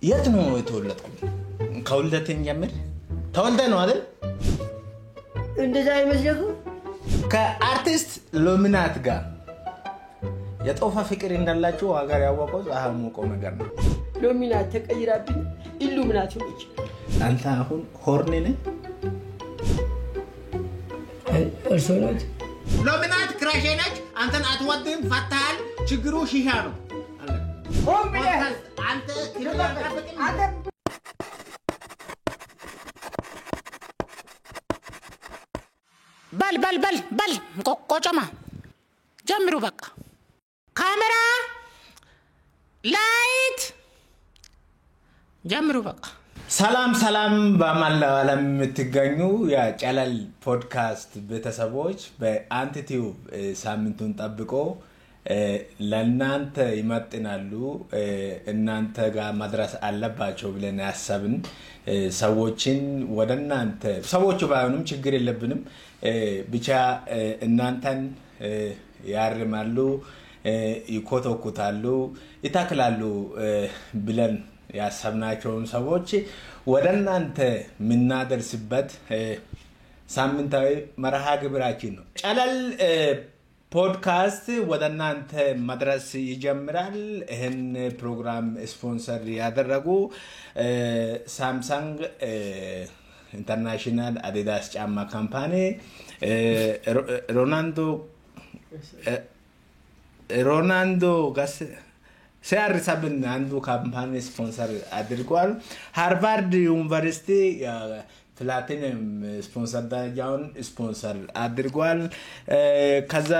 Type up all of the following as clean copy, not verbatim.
የት ነው የተወለድኩት? ከወልደተኝ ጀምር ተወልደ ነው አይደል? እንደዛ አይመስልም? ከአርቲስት ሎሚናት ጋር የጦፋ ፍቅር እንዳላችሁ ሀገር ያወቀው ጻሃሙቆ ነገር ነው። ሎሚናት ተቀይራብኝ ኢሉሚናት ሆነች። አንተ አሁን ሆርኔ ነህ? እርሶነት ሎሚናት ክራሼ ነች። አንተን አትወድም ፈታል። ችግሩ ሺሻ ነው አለ። ሆም ብለህ አንተ ክራሼ አንተ በል ቆጨማ ጀምሩ በቃ ካሜራ ላይት ጀምሩ በቃ ሰላም በመላው ዓለም የምትገኙ የጨለል ፖድካስት ቤተሰቦች በአንቲቲዩብ ሳምንቱን ጠብቆ ለእናንተ ይመጥናሉ እናንተ ጋር መድረስ አለባቸው ብለን ያሰብን ሰዎችን ወደናንተ ሰዎቹ ባይሆኑም ችግር የለብንም ብቻ እናንተን ያርማሉ ይኮተኩታሉ ይታክላሉ ብለን ያሰብናቸውን ሰዎች ወደናንተ ምናደርስበት ሳምንታዊ መርሃ ግብራችን ነው። ጨለል ፖድካስት ወደናንተ መድረስ ይጀምራል። ይህን ፕሮግራም ስፖንሰር ያደረጉ ሳምሰንግ ኢንተርናሽናል አዲዳስ ጫማ ካምፓኒ ሮናልዶ ጋስ ሲያርሳብን አንዱ ካምፓኒ ስፖንሰር አድርጓል። ሃርቫርድ ዩኒቨርሲቲ ፕላቲነም ስፖንሰር ዳጃውን ስፖንሰር አድርጓል። ከዛ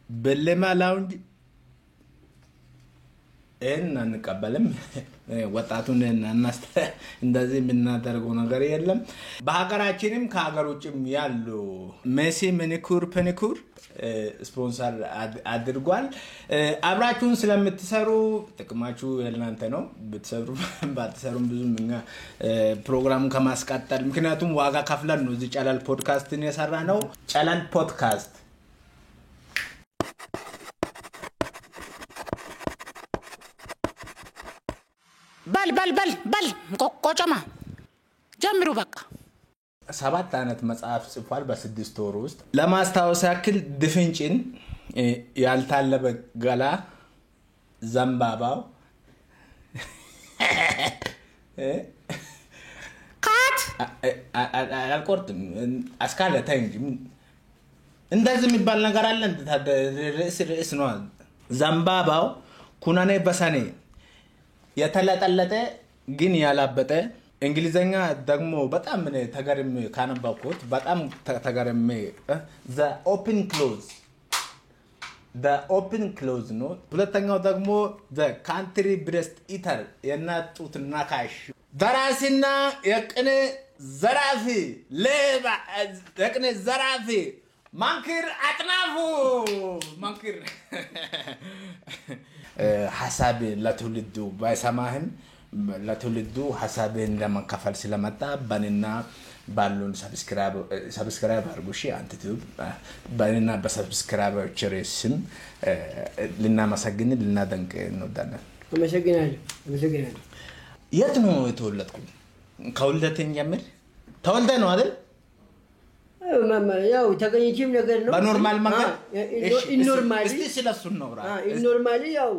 በለማ ላውንጅ አንቀበልም ወጣቱን እናስተ እንደዚህ የምናደርገው ነገር የለም። በሀገራችንም ከሀገር ውጭም ያሉ ሜሲ ማኒኩር ፔኒኩር ስፖንሰር አድርጓል። አብራችሁን ስለምትሰሩ ጥቅማችሁ የእናንተ ነው። ብትሰሩ ባትሰሩም ብዙም እኛ ፕሮግራሙን ከማስቀጠል ምክንያቱም ዋጋ ከፍለን ነው እዚህ ጨለል ፖድካስትን የሰራነው። ጨለል ፖድካስት በል ቆጨማ ጀምሩ በቃ 7 አመት መጽሐፍ ጽፏል በ6 ወር ውስጥ። ለማስታወስ ያክል ድፍንጭን ያልታለበ ገላ ዘንባባው ካት አልቆርጥም አስካለ ታንጂ እንደዚህ የሚባል ነገር አለ እንደ ርዕስ ነው። ዘንባባው ኩናኔ በሰኔ የተለጠለጠ ግን ያላበጠ እንግሊዘኛ ደግሞ በጣም ተገርም ካነበብኩት በጣም ተገርም the open close ነው። ሁለተኛው ደግሞ the country breast eater የናጡት ናካሽ ደራሲና የቅኔ ዘራፊ ሌባ የቅኔ ዘራፊ ማንክር አጥናፉ ማንክር ሐሳብ ለትውልዱ ባይሰማህም ለትውልዱ ሐሳብን ለማካፈል ስለመጣ ባንና ባሉን ሰብስክራይብ አድርጉሽ አንቲቲዩብ ባንና በሰብስክራይበሮች ስም ልናመሰግን ልናደንቅ እንወዳለን። አመሰግናለሁ። የት ነው የተወለድኩት? ከወልደተኝ ጀምር ተወልደ ነው አይደል? ያው ተገኝቼም ነገር ነው በኖርማል መንገድ ኢንኖርማሊ እስቲ ስለሱ ነው ኢንኖርማሊ ያው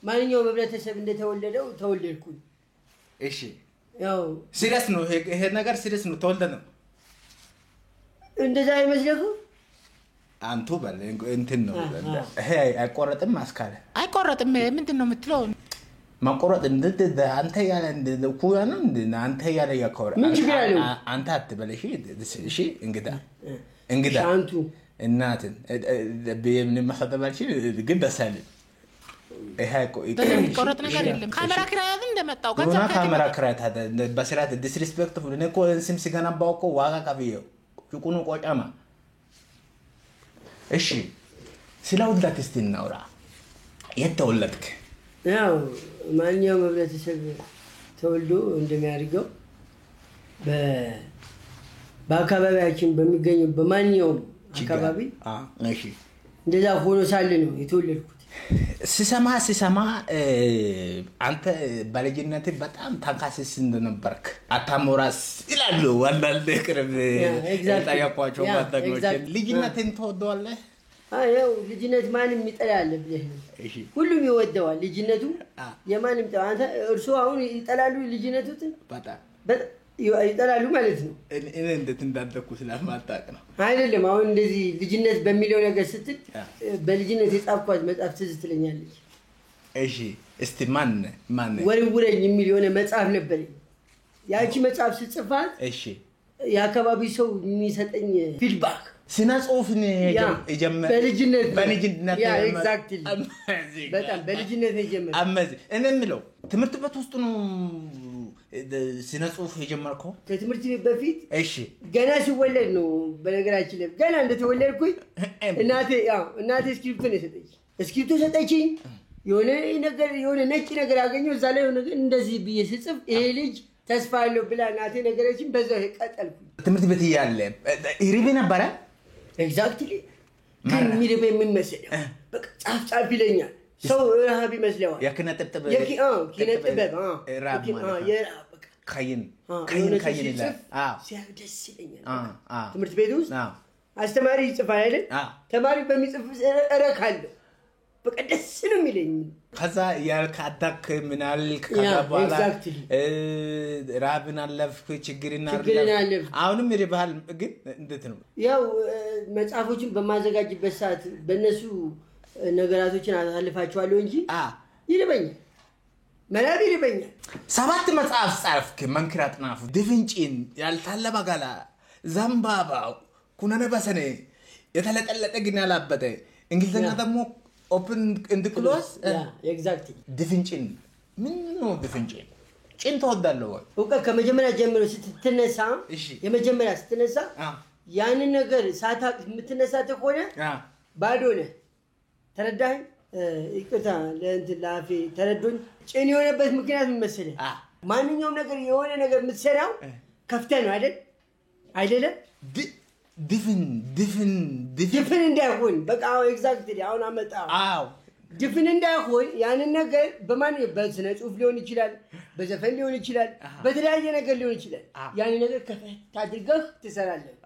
ማንኛውም ህብረተሰብ እንደተወለደው ተወለድኩኝ። እሺ ያው ሲሪየስ ነው ይሄ ነገር ሲሪየስ ነው። ተወልደ ነው እንደዛ አይመስልም? አንቱ በል እንትን ነው ይሄ አይቆረጥም አስካለ አይቆረጥም ምንድነው የምትለው? ማቆረጥ እንደ አንተ ያለ እንደ ኩያ ነው እንደ አንተ ያለ ያቆረ አንተ አትበል። እሺ እንግዳ አንቱ እናትን በምን ማሰደባች ግን ደሳለ ይሄ ቆረጥ ነገር የለም። ካሜራ ክራያት እንደመጣው ካሜራ ክራያት በስራት ዲስሪስፔክት ሁሉ ነው ኮንሲም ሲገነባው እኮ ዋጋ ከፍየው ጭቁኑ ቆጫማ። እሺ ስለውልደት እስቲ እናውራ። የተወለድክ ያው ማንኛውም ህብረተሰብ ተወልዶ እንደሚያድገው በአካባቢያችን በሚገኘው በማንኛውም አካባቢ እሺ እንደዛ ሆኖ ሳለ ነው የተወለድኩት። ሲሰማ አንተ በልጅነትህ በጣም ታንካስስ እንደነበርክ አታሞራስ ይላሉ ወላሂ ቅርብ ታያቋቸው ባታቆች ልጅነትን ተወደዋለህ አው ልጅነት ማንም ይጠላል ብለህ ሁሉም ይወደዋል ልጅነቱ የማንም ተው አንተ እርሱ አሁን ይጠላሉ ልጅነቱት በጣም ይጠላሉ ማለት ነው እኔ እንዴት እንዳደኩ ስለማጣቅ ነው አይደለም አሁን እንደዚህ ልጅነት በሚለው ነገር ስትል በልጅነት የጻፍኳት መጽሐፍ ትዝ ትለኛለች እሺ እስቲ ማን ወርውረኝ የሚል የሆነ መጽሐፍ ነበር ያቺ መጽሐፍ ስትጽፋት እሺ ያከባቢ ሰው የሚሰጠኝ ፊድባክ ሲናጽሁፍን የጀመረ በልጅነት ያ ኤግዛክትሊ በጣም በልጅነት የጀመረ አመዚ እኔ ምለው ትምርት ቤት ውስጥ ነው ሲናጽሁፍ የጀመርከው ከትምርት ቤት በፊት እሺ ገና ሲወለድ ነው በነገራችን ላይ ገና እንደተወለድኩኝ እናቴ ስክሪፕቶ ሰጠችኝ የሆነ ነገር የሆነ ነጭ ነገር አገኘው እዛ ላይ የሆነ እንደዚህ ብዬ ስጽፍ ይሄ ልጅ ተስፋ አለው ብላ እናቴ ነገረችኝ በዛው ቀጠልኩ ትምርት ቤት ያለ ይሪብ ነበር ኤግዛክትሊ ግን ሚሪብ የሚመስል በቃ ጻፍ ይለኛል ሰው ረሃብ ይመስለዋል የከነጥብ ራብ ካይን ይላል ሲያደስ ይለኛል ትምርት ቤት ውስጥ አስተማሪ ይጽፋል አይደል ተማሪ በሚጽፍ እረካለሁ በቃ ደስ ነው የሚለኝ ከዛ ያልካዳክ ምናል ከዛ በኋላ ራብን አለፍኩ ችግርና አሁንም ይርባል ግን እንዴት ነው ያው መጽሐፎችን በማዘጋጅበት ሰዓት በእነሱ ነገራቶችን አሳልፋቸዋለሁ እንጂ ይልበኛል መላብ ይልበኛል 7 መጽሐፍ ጻፍክ መንክራት ናፉ ድፍንጪን ያልታለበ ጋላ ዘምባባው ኩነነ በሰኔ የተለጠለጠ ግን ያላበጠ እንግሊዘኛ ደግሞ open in the close exactly ድፍንጪን ምን ነው ድፍንጪን ጭን ተወዳለው ወቀ ከመጀመሪያ ጀምሮ ስትነሳ የመጀመሪያ ስትነሳ ያንን ነገር ሳታቅ የምትነሳ ተቆነ ባዶ ነህ ተረዳኸኝ ይቅርታ ለእንትን ላፊ ተረዱኝ ጭን የሆነበት ምክንያት ምን መሰለህ ማንኛውም ነገር የሆነ ነገር የምትሰራው ከፍተህ ነው አይደለም ድፍን እንዳይሆን በቃ ኤግዛክትሊ አሁን አመጣው ድፍን እንዳይሆን ያንን ነገር በማን በስነ ጽሁፍ ሊሆን ይችላል በዘፈን ሊሆን ይችላል በተለያየ ነገር ሊሆን ይችላል ያንን ነገር ከፈት አድርገህ ትሰራለህ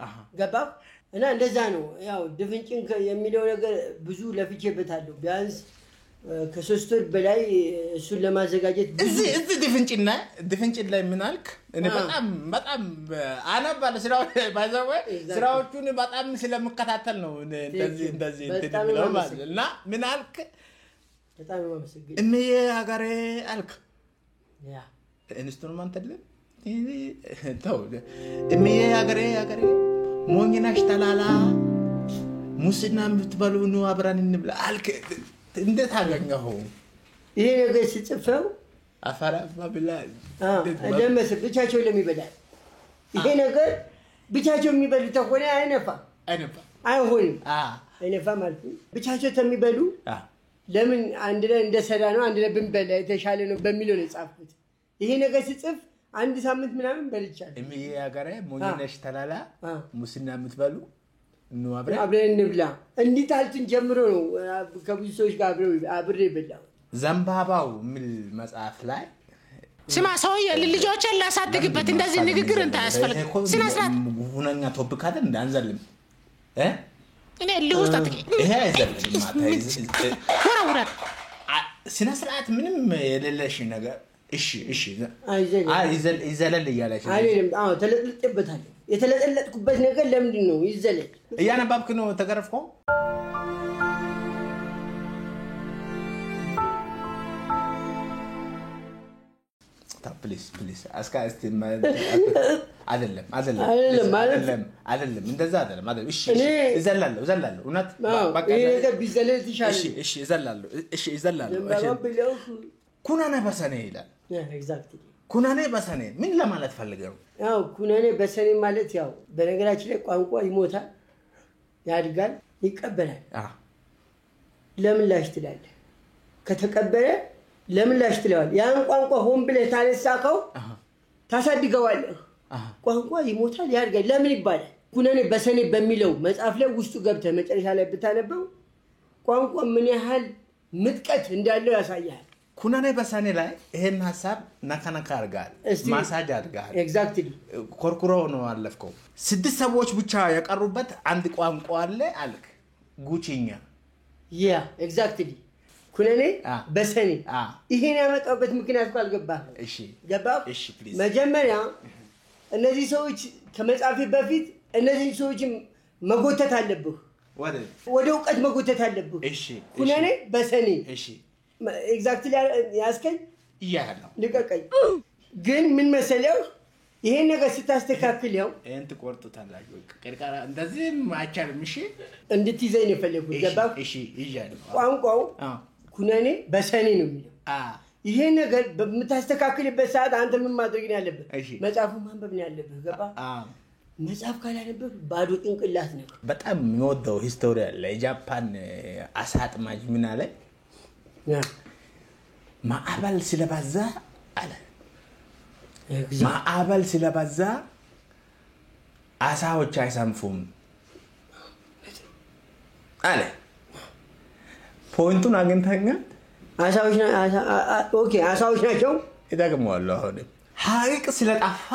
ገባህ እና እንደዛ ነው ያው ድፍንጭን የሚለው ነገር ብዙ ለፍቼበታለሁ ቢያንስ ከ3 ወር በላይ እሱን ለማዘጋጀት እዚህ ድፍንጭን ላይ ምን አልክ እኔ በጣም አነባለ ስራዎቹን በጣም ስለምከታተል ነው እንደዚህ እንደሚለው ማለት እና ምን አልክ በጣም ማመሰግን እምዬ ሀገሬ አልክ ያ ኢንስትሩመንት አይደል ተው እምዬ ሀገሬ ሞኝናሽ ተላላ ሙስና ምትበሉ ነው አብራን እንብላ አልክ እንዴት አገኘው ይሄ ነገር ሲጽፈው አፈራማ ብላል ደመሰ ብቻቸው ለሚበላል ይሄ ነገር ብቻቸው የሚበሉ ተቆነ አይነፋ አይሆንም አይነፋ ማለት ብቻቸው ተሚበሉ ለምን አንድ ላይ እንደሰራ ነው አንድ ላይ ብንበላ የተሻለ ነው በሚለው ነው ጻፍኩት ይሄ ነገር ሲጽፍ አንድ ሳምንት ምናምን በልቻለሁ እምዬ ሀገሬ ሞኝነሽ ተላላ ሙስና ምትበሉ ነው አብረን እንብላ እንዲታልትን ጀምሮ ነው ከብዙ ሰዎች ጋር አብሬ በላው ዘምባባው ምን መጽሐፍ ላይ ስማ ሰውዬ ልጆችን ላሳድግበት እንደዚህ ንግግር እንታያስፈልግ ስነ ስርዓት ሁነኛ ቶፒክ አይደል እንዳንዘልም እኔ ልውስጥ አጥቂ ይሄ አይዘልም ወራ ስነ ስርዓት ምንም የሌለሽ ነገር እሺ ይዘለል ይያላሽ አይደለም ተለጥልጥበታል የተለጠለጥኩበት ነገር ለምንድን ነው ይዘለል ያናባብክ ነው ተገረፍከው ፕሊዝ አስካስቲ አይደለም እንደዛ አይደለም እሺ ይዘላለሁ እውነት በቃ ይሄ ቢዘለል ይሻላል እሺ ይዘላለሁ ኩናኔ በሰኔ ይላል ኤግዛክትሊ ኩናኔ በሰኔ ምን ለማለት ፈልገው ያው ኩናኔ በሰኔ ማለት ያው በነገራችን ላይ ቋንቋ ይሞታል ያድጋል ይቀበላል ለምን ላሽ ትላለህ ከተቀበለ ለምን ላሽ ትለዋል ያን ቋንቋ ሆን ብለህ ታነሳከው ታሳድገዋለህ ቋንቋ ይሞታል ያድጋል ለምን ይባላል ኩናኔ በሰኔ በሚለው መጽሐፍ ላይ ውስጡ ገብተህ መጨረሻ ላይ ብታነበው ቋንቋ ምን ያህል ምጥቀት እንዳለው ያሳያል ኩናኔ በሰኔ ላይ ይሄን ሐሳብ ነካነካ አድርጋል ማሳጅ አድርጋል ኤግዛክትሊ ኮርኩሮ ነው አለፍከው 6 ሰዎች ብቻ ያቀሩበት አንድ ቋንቋ አለ አልክ ጉቺኛ ያ ኤግዛክትሊ ኩናኔ በሰኔ ይሄን ያመጣበት ምክንያት ካልገባህ እሺ ገባህ እሺ ፕሊዝ መጀመሪያ እነዚህ ሰዎች ከመጻፊ በፊት እነዚህ ሰዎች መጎተት አለብህ ወደ ዕውቀት መጎተት አለብህ እሺ ኩናኔ በሰኔ እሺ ኤግዛክትሊ ያስከኝ ያለው ልቀቀኝ ግን ምን መሰለው ይሄን ነገር ስታስተካክል ያው እንት ቆርጡታላችሁ ቀርቃራ እንደዚህ ማቻልም እሺ እንድትይዘኝ ነው የፈለኩት ገባህ እሺ ይያለው ቋንቋው ኩናኔ በሰኔ ነው የሚለው ይሄ ነገር በምታስተካክልበት ሰዓት አንተ ምን ማድረግ ነው ያለብህ መጽሐፉ ማንበብ ነው ያለብህ ገባህ መጽሐፍ ካላነበብ ባዶ ጭንቅላት ነው በጣም የሚወደው ሂስቶሪ አለ የጃፓን አሳጥማጅ ምን አለ ማዕበል ስለበዛ አለ ማዕበል ስለበዛ አሳዎች አይሰንፉም አለ ፖይንቱን አግኝተኸኛል አሳዎች ናቸው ይጠቅመዋል አሁን ሀይቅ ስለጠፋ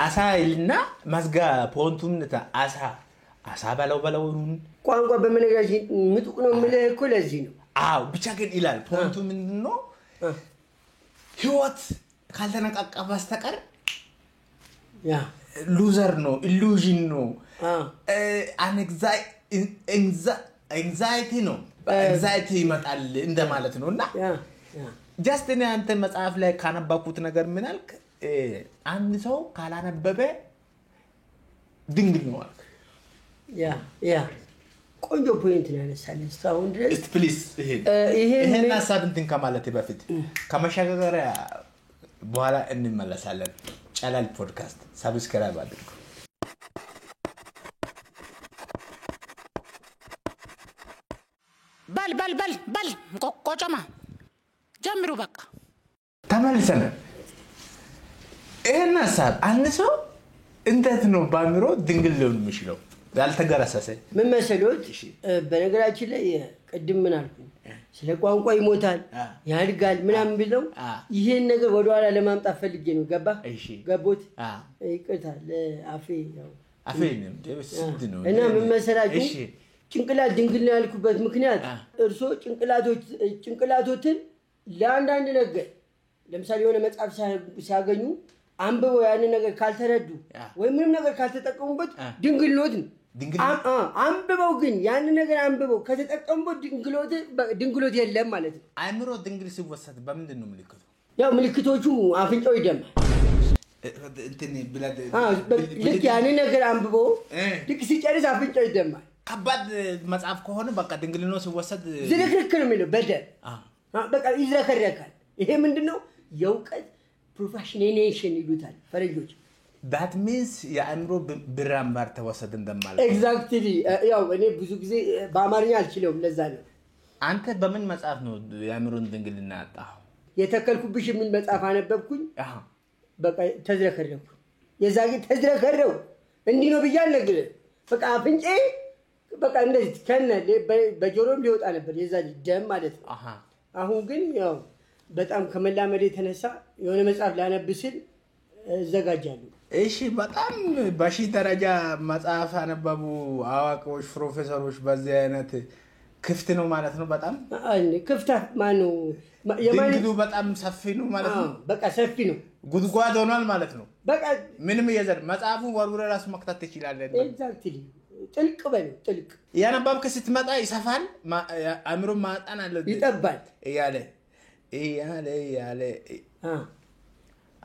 አሳ ይልና መዝጋ ፖይንቱን አሳ በለው ቋንቋ በመነጋጅ ምጡቅ ነው ምልህ እኮ ለዚህ ነው ብቻ ግን ይላል ፖይንቱ ምንድነው ህይወት ካልተነቃቃ በስተቀር ሉዘር ነው ኢሉዥን ነው anxiety ነው anxiety ይመጣል እንደማለት ነውና just እኔ አንተ መጽሐፍ ላይ ካነበብኩት ነገር ምን አልክ አንድ ሰው ካላነበበ ድንግል ነው አልክ ያ ቆንጆ ፖይንት ነው ያነሳልኝ እስካሁን ድረስ ፕሊዝ ይሄን ሐሳብ እንትን ከማለት በፊት ከመሸጋገሪያ በኋላ እንመለሳለን ቻናል ፖድካስት ሰብስክራይብ አድርጉ በል ቆቆጨማ ጀምሩ በቃ ተመልሰን ይሄን ሐሳብ አንድ ሰው እንዴት ነው ባምሮ ድንግል ሊሆን የሚችለው ያልተገረሰሰ ምን መሰሎት በነገራችን ላይ ቅድም ምን አልኩ ስለ ቋንቋ ይሞታል ያድጋል ምናምን ቢለው ይሄን ነገር ወደ ኋላ ለማምጣት ፈልጌ ነው ገቦት ይቅርታል አፌ ነው ደብስድ ነው እና ምን መሰላችሁ ጭንቅላት ድንግል ነው ያልኩበት ምክንያት እርሶ ጭንቅላቶትን ለአንዳንድ ነገር ለምሳሌ የሆነ መጽሐፍ ሲያገኙ አንብበው ያን ነገር ካልተረዱ ወይ ምንም ነገር ካልተጠቀሙበት ድንግል ነው አንብበው ግን ያን ነገር አንብበው ከተጠቀሙበት ድንግሎት የለም ማለት ነው አይምሮ ድንግል ሲወሰድ በምንድን ነው ምልክቱ ያው ምልክቶቹ አፍንጫው ይደማል እንትን ብለድ ልክ ያን ነገር አንብበው ልክ ሲጨርስ አፍንጫው ይደማል ከባድ መጽሐፍ ከሆነ በቃ ድንግል ነው ሲወሰድ ዝርክርክ ነው የሚለው በደል በቃ ይዝረከረካል ይሄ ምንድነው የዕውቀት ፕሮፌሽናሊዜሽን ይሉታል ፈረንጆች that means የአእምሮ ብራምባር ተወሰደ እንደማለት ኤግዛክትሊ ያው እኔ ብዙ ጊዜ በአማርኛ አልችለውም ለዛ ነው አንተ በምን መጽሐፍ ነው የአእምሮን ድንግልና ያጣው የተከልኩብሽ ምን መጽሐፍ አነበብኩኝ በቃ ተዝረከረኩ የዛጌ ተዝረከረው እንዲህ ነው ብያል ነገር በቃ አፍንጬ በቃ እንደዚህ ከነ በጆሮም ሊወጣ ነበር የዛ ደም ማለት ነው አሁን ግን ያው በጣም ከመላመድ የተነሳ የሆነ መጽሐፍ ላነብስል ዘጋጃለሁ እሺ በጣም በሺ ደረጃ መጽሐፍ አነበቡ አዋቂዎች ፕሮፌሰሮች በዚህ አይነት ክፍት ነው ማለት ነው በጣም ክፍታ ማን ነው የማንዱ በጣም ሰፊ ነው ማለት ነው በቃ ሰፊ ነው ጉድጓድ ሆኗል ማለት ነው በቃ ምንም የዘር መጽሐፉ ወርውረ ራስ መክተት ይችላል ኤግዛክትሊ ጥልቅ በለው ጥልቅ ያነበብክ ስትመጣ ይሰፋል አእምሮ ማጣን አለ ይጠባል ያለ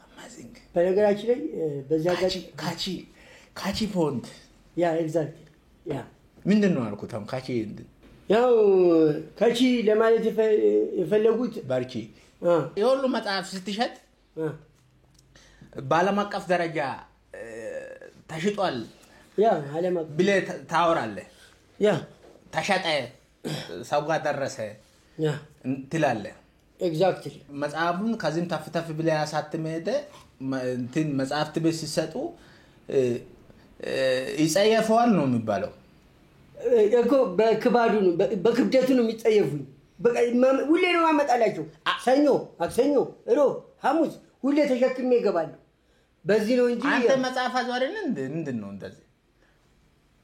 አማዚንግ በነገራችን ላይ በዛ ጋር ካቺ ፖንት ያ ኤግዛክትሊ ያ ምንድነው አልኩት ካቺ ያው ካቺ ለማለት የፈለጉት ባርቺ የሁሉ መጽሐፍ ስትሸጥ በዓለም አቀፍ ደረጃ ተሽጧል ያ ዓለም ብለ ታወራለህ ያ ተሸጠ ሰው ጋር ደረሰ ያ ትላለህ ኤግዛክትሊ መጽሐፉን ከዚህም ተፍተፍ ብለ ያሳተመደ እንትን መጽሐፍት ቤት ሲሰጡ ይጸየፈዋል ነው የሚባለው እኮ በክባዱ ነው በክብደቱ ነው የሚጠየፉኝ በቃ ሁሌ ነው ማመጣላቸው ሰኞ ማክሰኞ ሮብ ሐሙስ ሁሌ ተሸክሜ እገባለሁ በዚህ ነው እንጂ አንተ መጽሐፍ አዟሪን ምንድነው እንደዚህ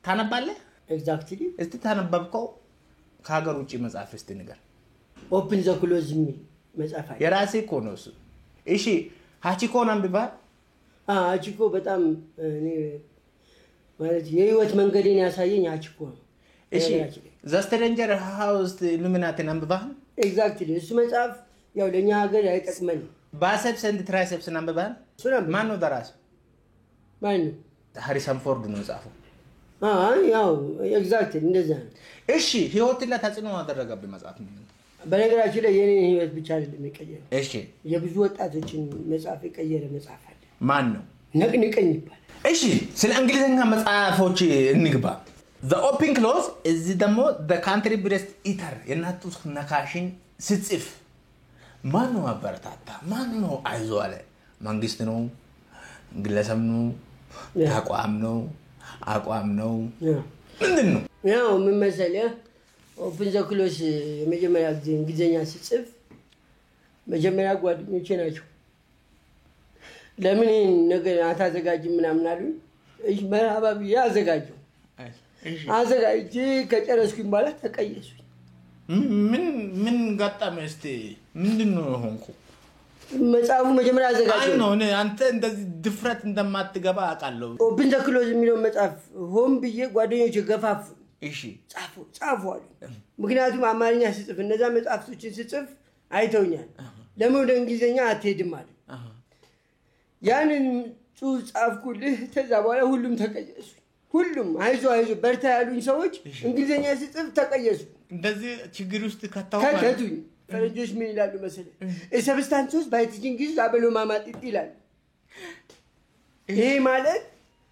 ታነባለህ ኤግዛክትሊ እስቲ ታነባብከው ከሀገር ውጪ መጽሐፍ እስቲ ንገር ኦፕን ዘ ክሎዝ መጽሐፍ አለ የራሴ እኮ ነው እሱ እሺ ሃቺኮን አንብባ ሃቺኮ በጣም እኔ ማለት የህይወት መንገዴን ያሳየኝ ሃቺኮ ነው እሺ ዘ ስትሬንጀር ሃውስ ኢሉሚናቲን አንብባ ኤግዛክትሊ እሱ መጽሐፍ ያው ለኛ ሀገር አይጠቅመን ባይሴፕስ ኤንድ ትራይሴፕስ አንብባ ማን ነው ደራሲ ማን ነው ሃሪሰን ፎርድ ነው ጻፈው ያው ኤግዛክትሊ እንደዛ እሺ ህይወት ለታጽኖ አደረገብኝ መጽሐፍ ነው በነገራችን ላይ የኔ ህይወት ብቻ አይደለም የቀየረው እሺ የብዙ ወጣቶችን መጽሐፍ የቀየረ መጽሐፍ አለ ማን ነው ነቅንቀኝ ይባላል እሺ ስለ እንግሊዘኛ መጽሐፎች እንግባ the open close is the country breast eater የናቱ ነካሽን ስጽፍ ማን ነው አበረታታ ማን ነው አይዞ አለ መንግስት ነው ግለሰብ ነው አቋም ነው ምንድነው ያው ምን መሰለህ ኦፕን ዘ ክሎዝ የመጀመሪያ ጊዜ እንግሊዘኛ ስጽፍ መጀመሪያ ጓደኞቼ ናቸው ለምን ነገር አታዘጋጅ ምናምን አሉኝ እሺ መርሃባ ብዬ አዘጋጀው አዘጋጅ ከጨረስኩኝ በኋላ ተቀየሱኝ ምን ገጠመ እስቲ ምንድነው ሆንኩ መጽሐፉ መጀመሪያ አዘጋጀው ነው አንተ እንደዚህ ድፍረት እንደማትገባ አቃለው ኦፕን ዘ ክሎዝ የሚለው መጽሐፍ ሆም ብዬ ጓደኞቼ ገፋፉ እሺ ጻፉ አሉ ምክንያቱም አማርኛ ስጽፍ እነዛ መጽሐፍቶችን ስጽፍ አይተውኛል ለምን ወደ እንግሊዘኛ አትሄድም አሉ ያንን ጽሁፍ ጻፍኩልህ ከዛ በኋላ ሁሉም ተቀየሱ ሁሉም አይዞ በርታ ያሉኝ ሰዎች እንግሊዘኛ ስጽፍ ተቀየሱ እንደዚህ ችግር ውስጥ ከተቱኝ ፈረንጆች ምን ይላሉ መሰለህ ሰብስታንሶስ ባይቲንግ ኢዝ አበሎ ማማጢጥ ይላል ይሄ ማለት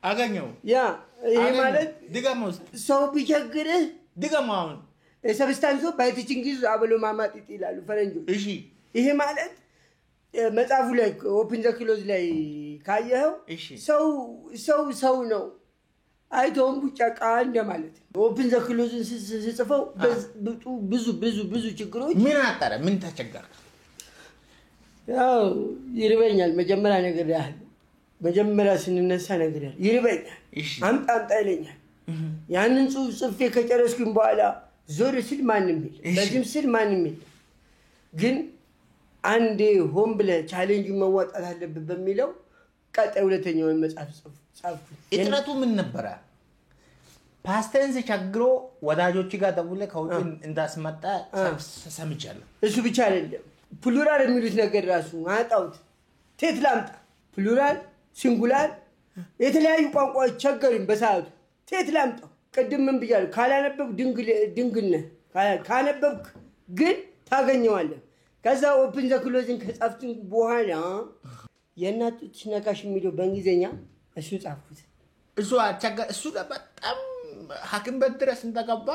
አገኘው ይሄ ማለት ድጋሞስ ሰው ቢቸግርህ ድጋማውን ሰብስታንሶ ባይቲንግ ኢዝ አበሎ ማማጢጥ ይላሉ ፈረንጆች እሺ ይሄ ማለት መጽሐፉ ላይ ኦፕን ዘ ክሎዝ ላይ ካየኸው ሰው ነው አይቶም ቡጫቃ እንደማለት ኦፕን ዘ ክሎዝን ስጽፈው ብዙ ችግሮች ምን አጣረ ምን ተቸገርክ ያው ይርበኛል መጀመሪያ ነገር ያህል መጀመሪያ ስንነሳ ነገር ያህል ይርበኛል አምጣ ይለኛል ያንን ጽፌ ከጨረስኩኝ በኋላ ዞር ሲል ማንም ይል በዚህም ሲል ማንም ይል ግን አንዴ ሆም ብለ ቻሌንጅ መዋጣት አለበት በሚለው ቀጣይ ሁለተኛው መጽሐፍ ጻፍኩ እጥረቱ ምን ነበር ፓስተንስ ቸግሮ ወዳጆች ጋር ደውለ ከውጭ እንዳስመጣ ሰምቻለሁ እሱ ብቻ አይደለም ፕሉራል የሚሉት ነገር ራሱ አጣውት ቴትላምጣ ፕሉራል ሲንጉላር የተለያዩ ቋንቋዎች ቸገሩኝ በሰዓቱ ቴትላምጣ ቀድም ምን ብያለሁ ካላነበብክ ድንግልነ ካነበብክ ግን ታገኘዋለህ ከዛ ኦፕን ዘ ክሎዝን ከጻፍኩኝ በኋላ የናቱ ነካሽ የሚለው በእንግሊዘኛ እሱ ጻፍኩት እሱ በጣም ሐኪም ቤት ድረስ እንደገባ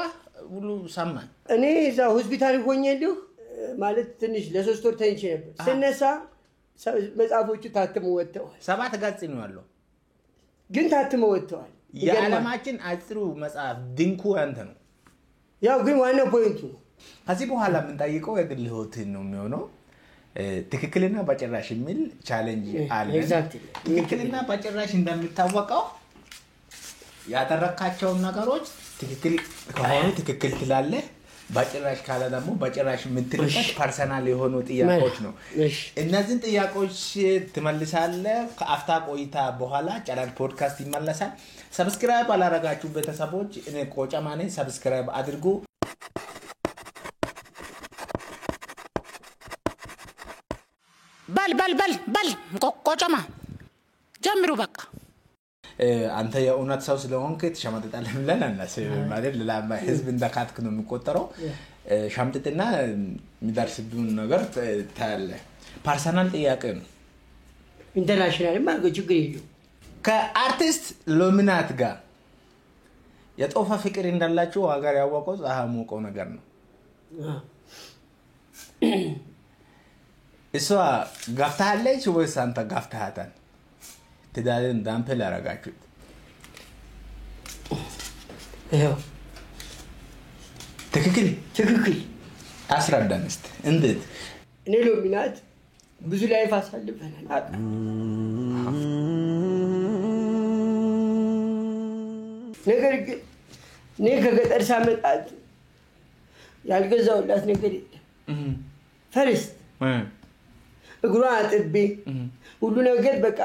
ሁሉ ሰማን እኔ እዛ ሆስፒታል ሆኜልሁ ማለት ትንሽ ለ3 ወር ተኝቼ ነበር ስነሳ መጽሐፎቹ ታትመው ወጥተዋል 7 ገጽ ነው ያለው ግን ታትመው ወጥተዋል የዓለማችን አጥሩ መጽሐፍ ድንቁ አንተ ነው ያው ግን ዋናው ፖይንቱ ከዚህ በኋላ ምን ጠይቀው የግል ህይወትን ነው የሚሆነው ትክክልና በጭራሽ የሚል ቻሌንጅ አለ ትክክልና በጭራሽ እንደምታወቀው ያተረካቸው ነገሮች ትክክል ከሆኑ ትክክል ትላለህ በጭራሽ ካለ ደግሞ በጭራሽ የምትልበት ፐርሰናል የሆኑ ጥያቄዎች ነው እነዚህን ጥያቄዎች ትመልሳለህ ከአፍታ ቆይታ በኋላ ቻናል ፖድካስት ይመለሳል ሰብስክራይብ አላረጋችሁ ቤተሰቦች እኔ ቆጨማ ነኝ ሰብስክራይብ አድርጉ በል ቆጨማ ጀምሩ በቃ አንተ የእውነት ሰው ስለሆንክ ተሸመጥጣለህ ብለን አናስብም ማለት ለላማ ህዝብ እንደካትክ ነው የሚቆጠረው ሻምጥጥና የሚደርስብን ነገር ታለ ፐርሰናል ጥያቄ ነው ኢንተርናሽናል ማለት ችግር የለው ከአርቲስት ሎሚናት ጋር የጦፋ ፍቅር እንዳላችሁ ሀገር ያወቀው ፀሐይ ሞቀው ነገር ነው እሷ ጋፍታለች ወይስ አንተ ጋፍታታል ትዳርን ዳምፕል አረጋችሁት ይሄው ትክክል አስረዳን እስቲ እንዴት እኔ ሎሚናት ብዙ ላይፍ አሳልፈናል ነገር ግን እኔ ከገጠር ሳመጣት ያልገዛውላት ነገር የለም ፈርስት እግሯ አጥቤ ሁሉ ነገር በቃ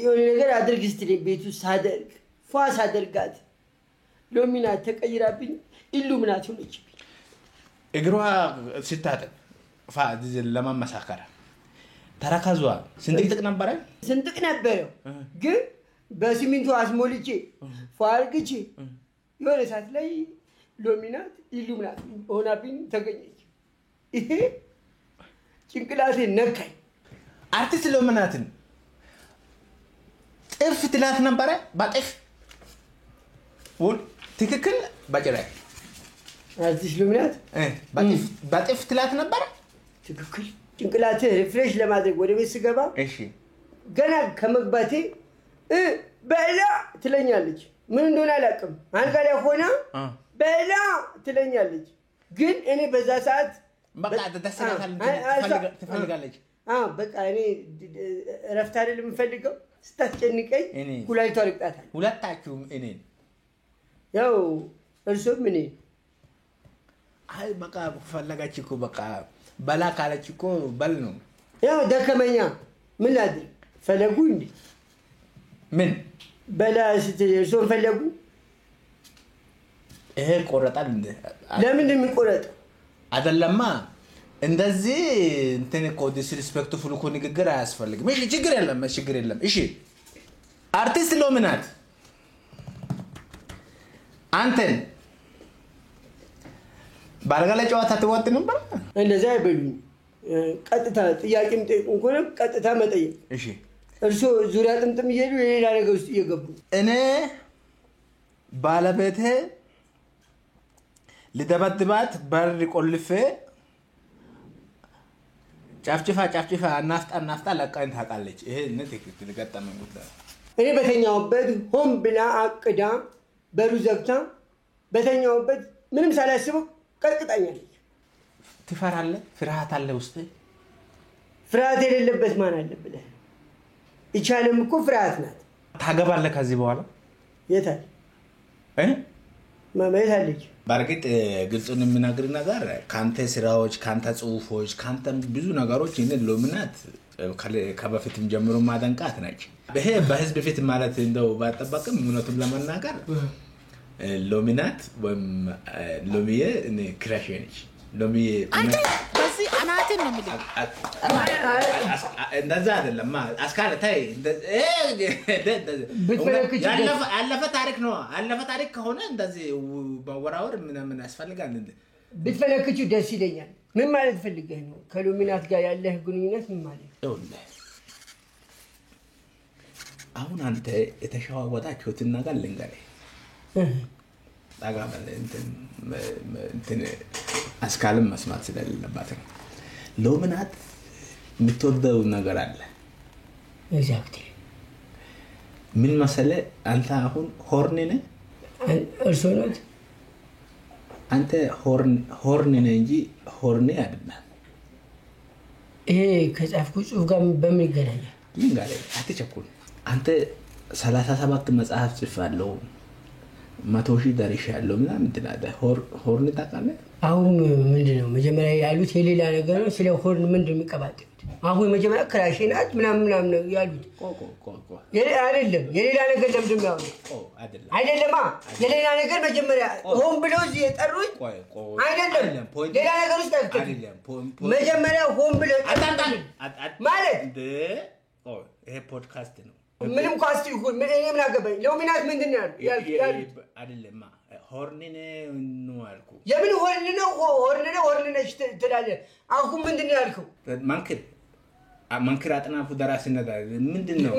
የሆነ ነገር አድርግ ስትለኝ ቤት ውስጥ ሳደርግ ፏስ አደርጋት ሎሚናት ተቀይራብኝ ኢሉሚናት ሆነችብኝ እግሯ ሲታጠብ ለማመሳከር ተረካዟ ስንጥቅ ነበረ ግን በሲሚንቶ አስሞልቼ ፏርግቼ የሆነ ሰዓት ላይ ሎሚናት ኢሉሚናት ሆናብኝ ተገኘች ይሄ ጭንቅላቴ ነካኝ አርቲስት ሎሚናትን ጥፍ ትላት ነበረ ባጥፍ ወል ትክክል ባጭራይ አርቲስት ሎሚናት ባጥፍ ትላት ነበረ ትክክል ጭንቅላቴ ሪፍሬሽ ለማድረግ ወደ ቤት ስገባ እሺ ገና ከመግባቴ በላ ትለኛለች ምን እንደሆነ አላውቅም አንጋ ላይ ሆና በላ ትለኛለች ግን እኔ በዛ ሰዓት በቃ ተደሰታታል ትፈልጋለች በቃ እኔ ረፍት አይደለም የምፈልገው ስታስጨንቀኝ ኩላሊቷ ልቅጣታል ሁለታችሁም እኔ ያው እርሱም እኔ አይ በቃ ፈለጋች እኮ በቃ በላ ካለች እኮ በል ነው ያው ደከመኛ ምን ላድርግ ፈለጉ እንዴ ምን በላ ስትሰው ፈለጉ ይሄ ቆረጣል እንዴ ለምን እንደሚቆረጥ አይደለማ እንደዚህ እንትን እኮ ዲስሪስፔክትፉል እኮ ንግግር አያስፈልግም እሺ ችግር የለም እሺ አርቲስት ሎሚናት አንተን ባለጋለ ጨዋታ ትወጥ ነበር እንደዛ አይበሉኝ ቀጥታ ጥያቄም ጠይቁን ኮነ ቀጥታ መጠየቅ እሺ እርሶ ዙሪያ ጥምጥም እየሄዱ የሌላ ነገር ውስጥ እየገቡ እኔ ባለቤቴ ልደበድባት በር ቆልፌ ጫፍጭፋ ናፍጣ ለቃኝ ታውቃለች ይሄ ትክክል ገጠመኝ ጉዳይ እኔ በተኛውበት ሆም ብላ አቅዳ በሩ ዘግታ በተኛውበት ምንም ሳላስበው ቀጥቅጣኛለች ትፈራለህ ፍርሃት አለ ውስጥ ፍርሃት የሌለበት ማን አለ ብለህ ይቻለም እኮ ፍርሃት ናት ታገባለህ ከዚህ በኋላ የታል ማማይታለች በርግጥ ግልጹን የምናገር ነገር ካንተ ስራዎች ካንተ ጽሁፎች ካንተ ብዙ ነገሮች እነ ሎሚናት ከበፊትም ጀምሮ ማደንቃት ናቸው ይሄ በህዝብ ፊት ማለት እንደው ባጠበቅም እውነቱን ለመናገር ሎሚናት ወይም ሎሚዬ እኔ ክራሽ ነች ሎሚዬ አንተ በዚህ አናትን ነው የሚለው እንደዛ አይደለም አስካለ ታይ ያለፈ ታሪክ ነው አለፈ ታሪክ ከሆነ እንደዚህ በወራወር ምን ያስፈልጋል ብትፈለክቹ ደስ ይለኛል ምን ማለት ፈልገህ ነው ከሎሚናት ጋር ያለህ ግንኙነት ምን ማለት ነው አሁን አንተ የተሻዋወጣችሁት ነገር ልንገርህ ዳጋመ እንትን አስካልም መስማት ስለሌለባት ነው ሎሚናት የምትወደው ነገር አለ ኤግዛክትሊ ምን መሰለህ አንተ አሁን ሆርን ነህ እርሶ ነው አንተ ሆርን ነህ እንጂ ሆርን አይደለም ይሄ ከጻፍኩ ጽሁፍ ጋር በምን ይገናኛል ልንገርህ አትቸኩል አንተ 37 መጽሐፍ ጽፋለሁ 100,000 ደርሻለሁ ምናምን ትላለህ ሆርን ታውቃለህ አሁን ምንድነው መጀመሪያ ያሉት የሌላ ነገር ነው ስለ ሆርን ምንድነው የሚቀባጥሩት አሁን መጀመሪያ ክራሽናት ምናምን ያሉት አይደለም የሌላ ነገር ለምንድነው ያሉት አይደለማ የሌላ ነገር መጀመሪያ ሆን ብለው እዚህ የጠሩት አይደለም ሌላ ነገር ውስጥ አይደለም መጀመሪያ ሆን ብለው ማለት ይሄ ፖድካስት ነው ምንም ኳስት ይሁን ምን እኔ ምን አገባኝ ሎሚናት ምንድነው ያሉት አይደለም ሆርን ነው አልኩ የምን ሆርን ነሽ ትላለህ አሁን ምንድነው ያልከው መንክር አጥናፉ ደራሲነት ምንድነው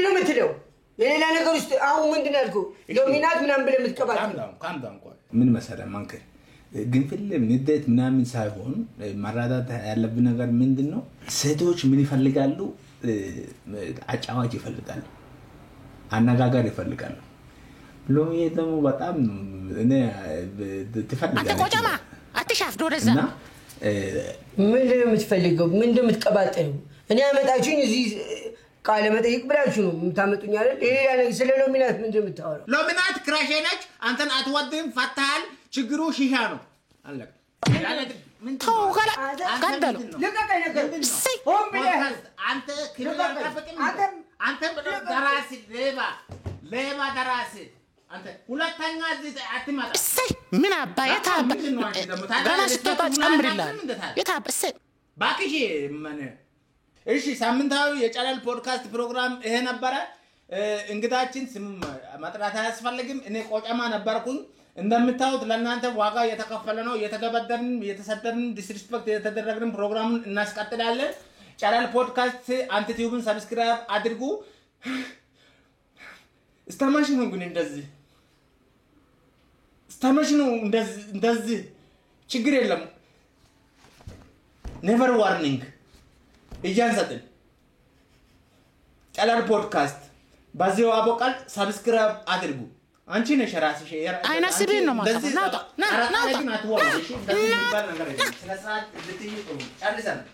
የምትለው የሌላ ነገር ውስጥ አሁን ምንድነው ያልከው ሎሚናት ምናምን ብለህ የምትቀባጥረው ካምዳን ምን መሰለህ መንክር ግን ፍልም ንዴት ምናምን ሳይሆን ማራዳት ያለብን ነገር ምንድነው ሴቶች ምን ይፈልጋሉ አጫዋች ይፈልጋሉ አነጋገር ይፈልጋሉ ሎሚ ደግሞ በጣም እኔ ትፈልጋለህ አንተ ቆጨማ አትሻፍዶ ወደዛ ምን እንደምትፈልገው ምን እንደምትቀባጠው እኔ አመጣችሁኝ እዚህ ቃለ መጠይቅ ብላችሁ ነው የምታመጡኝ አይደል ሌላ ነገር ስለ ሎሚናት ምን እንደምታወራው ሎሚናት ክራሼ ነች አንተን አትወድም ፈታል ችግሩ ሺሻ ነው አለቀ ተው ገደሉ ለቀቀኝ ነገር ሆም ብለህ አንተ ክሊር አፈቅም አንተ ደራሲ ሌባ ደራሲ አንተ ሁለተኛ እዚህ አትመጣ ምን አባየታ ገና ስትወጣ ጨምርልሃል የታበሰ ባክሽ ምን እሺ ሳምንታዊ የቻናል ፖድካስት ፕሮግራም ይሄ ነበር እንግዳችን ስም ማጥራት አያስፈልግም እኔ ቆጨማ ነበርኩኝ እንደምታውቁት ለእናንተ ዋጋ የተከፈለ ነው የተገበደርን የተሰደርን ዲስሪስፔክት የተደረገን ፕሮግራሙን እናስቀጥላለን ቻናል ፖድካስት አንቲቲዩብን ሰብስክራይብ አድርጉ ስታማሽ ነው ግን እንደዚህ ችግር የለም ኔቨር ዋርኒንግ እያንሰጥን ቻናል ፖድካስት ባዚው አቦቃል ሰብስክራይብ አድርጉ አንቺ ነሽ ራስሽ አይናስብን ነው ማለት ነው ና